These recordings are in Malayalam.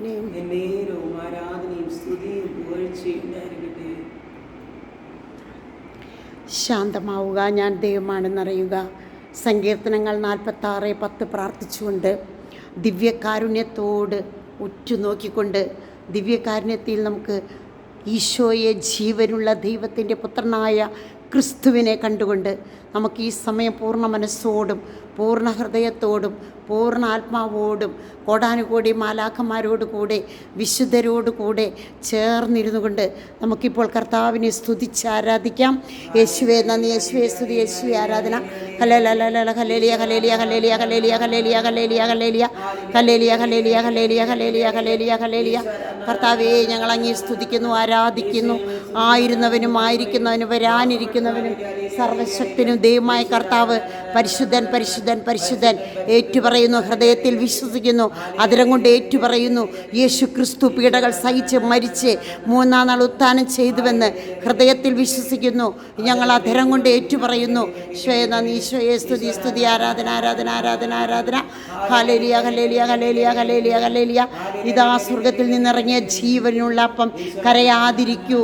നേരവും ആരാധനയും സ്തുതിയും പുകഴ്ചയും ഉണ്ടായിരിക്കട്ടെ. ശാന്തമാവുക, ഞാൻ ദൈവമാണെന്നറിയുക. സങ്കീർത്തനങ്ങൾ 46:10 പ്രാർത്ഥിച്ചുകൊണ്ട് ദിവ്യകാരുണ്യത്തോട് ഉറ്റുനോക്കിക്കൊണ്ട് ദിവ്യകാരുണ്യത്തിൽ നമുക്ക് ഈശോയെ, ജീവനുള്ള ദൈവത്തിൻ്റെ പുത്രനായ ക്രിസ്തുവിനെ കണ്ടുകൊണ്ട് നമുക്ക് ഈ സമയം പൂർണ്ണ മനസ്സോടും പൂർണ്ണ ഹൃദയത്തോടും പൂർണ്ണ ആത്മാവോടും കോടാനുകോടി മാലാഖമാരോട് കൂടെ വിശുദ്ധരോട് കൂടെ ചേർന്നിരുന്നു കൊണ്ട് നമുക്കിപ്പോൾ കർത്താവിനെ സ്തുതിച്ച് ആരാധിക്കാം. യേശുവേ നന്ദി, യേശുവേ സ്തുതി, യേശുവേ ആരാധന. Hallelujah hallelujah hallelujah hallelujah hallelujah hallelujah hallelujah hallelujah hallelujah hallelujah hallelujah hallelujah hallelujah. കർത്താവേ, ഞങ്ങൾ അങ്ങേ സ്തുതിക്കുന്നു, ആരാധിക്കുന്നു. ആയിരുന്നവനും ആയിരിക്കുന്നവനും വരാനിരിക്കുന്നവനും സർവശക്തനും ദൈവമായ കർത്താവ് പരിശുദ്ധൻ പരിശുദ്ധൻ പരിശുദ്ധൻ ഏറ്റുപറയുന്നു. ഹൃദയത്തിൽ വിശ്വസിക്കുന്നു, അതിരം കൊണ്ട് ഏറ്റുപറയുന്നു. യേശു ക്രിസ്തു പീഡകൾ സഹിച്ച് മരിച്ച് 3-ാം നാൾ ഉത്ഥാനം ചെയ്തുവെന്ന് ഹൃദയത്തിൽ വിശ്വസിക്കുന്നു. ഞങ്ങൾ അതിരം കൊണ്ട് ഏറ്റുപറയുന്നു. ഈശോയെ നന്ദി, ഈശോയെ സ്തുതി, സ്തുതി, ആരാധന ആരാധന ആരാധന ആരാധന. Hallelujah hallelujah hallelujah hallelujah hallelujah. ഇതാ സ്വർഗത്തിൽ നിന്നിറങ്ങിയ ജീവനുള്ള അപ്പം, കരയാതിരിക്കൂ.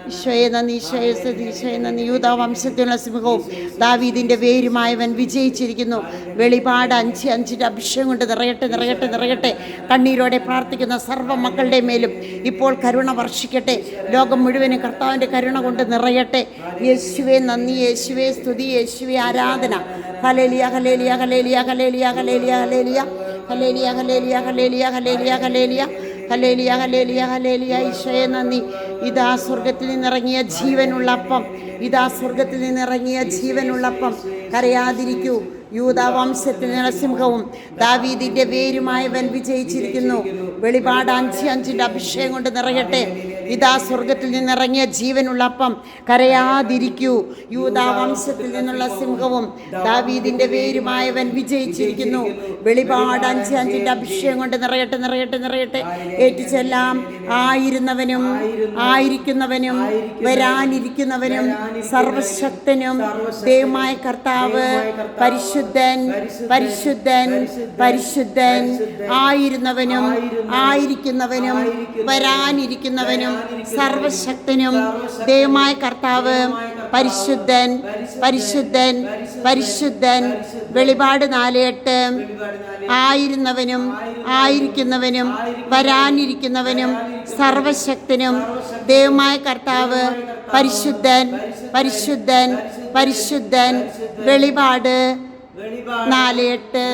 ഈശോയെ നന്ദി, ഈശോയെ സ്തുതി, ഈശോയെ നന്ദി. യൂദാ വംശത്തിലുള്ള സിംഹവും ദാവീദിൻ്റെ വേരുമായവൻ വിജയിച്ചിരിക്കുന്നു. വെളിപാട് 5:5 അഭിഷേകം കൊണ്ട് നിറയട്ടെ നിറയട്ടെ നിറയട്ടെ. കണ്ണീരോടെ പ്രാർത്ഥിക്കുന്ന സർവ്വ മക്കളുടെ മേലും ഇപ്പോൾ കരുണ വർഷിക്കട്ടെ. ലോകം മുഴുവനും കർത്താവിൻ്റെ കരുണ കൊണ്ട് നിറയട്ടെ. യേശുവേ നന്ദി, യേശുവേ സ്തുതി, യേശുവേ ആരാധന. Hallelujah hallelujah hallelujah hallelujah hallelujah hallelujah hallelujah hallelujah hallelujah hallelujah hallelujah hallelujah hallelujah hallelujah. ഈശോയെ നന്ദി. ഇതാ സ്വർഗത്തിൽ നിന്നിറങ്ങിയ ജീവനുള്ള അപ്പം, ഇതാ സ്വർഗത്തിൽ നിന്നിറങ്ങിയ ജീവനുള്ള അപ്പം, കരയാതിരിക്കൂ. യൂദാ വംശത്തിൽ നരസിംഹവും ദാവീദിൻ്റെ വേരുമായവൻ വിജയിച്ചിരിക്കുന്നു. വെളിപാട് 5:5 അഭിഷേകം കൊണ്ട് നിറയട്ടെ. ഇതാ സ്വർഗത്തിൽ നിന്നിറങ്ങിയ ജീവനുള്ള അപ്പം, കരയാതിരിക്കൂ. യൂദാ വംശത്തിൽ നിന്നുള്ള സിംഹവും ദാവീദിൻ്റെ വേരുമായവൻ വിജയിച്ചിരിക്കുന്നു. വെളിപാട് 5:5 അഭിഷേകം കൊണ്ട് നിറയട്ടെ നിറയട്ടെ നിറയട്ടെ. ഏറ്റുചെല്ലാം. ആയിരുന്നവനും ആയിരിക്കുന്നവനും വരാനിരിക്കുന്നവനും സർവശക്തനും ദൈവമായ കർത്താവ് പരിശുദ്ധൻ പരിശുദ്ധൻ പരിശുദ്ധൻ. ആയിരുന്നവനും ആയിരിക്കുന്നവനും വരാനിരിക്കുന്നവനും സർവശക്തനും ദൈവമായ കർത്താവ് പരിശുദ്ധൻ പരിശുദ്ധൻ പരിശുദ്ധൻ. വെളിപാട് 4:8 ആയിരുന്നവനും ആയിരിക്കുന്നവനും വരാനിരിക്കുന്നവനും സർവശക്തനും ദൈവമായ കർത്താവ് പരിശുദ്ധൻ പരിശുദ്ധൻ പരിശുദ്ധൻ. വെളിപാട് 4:8.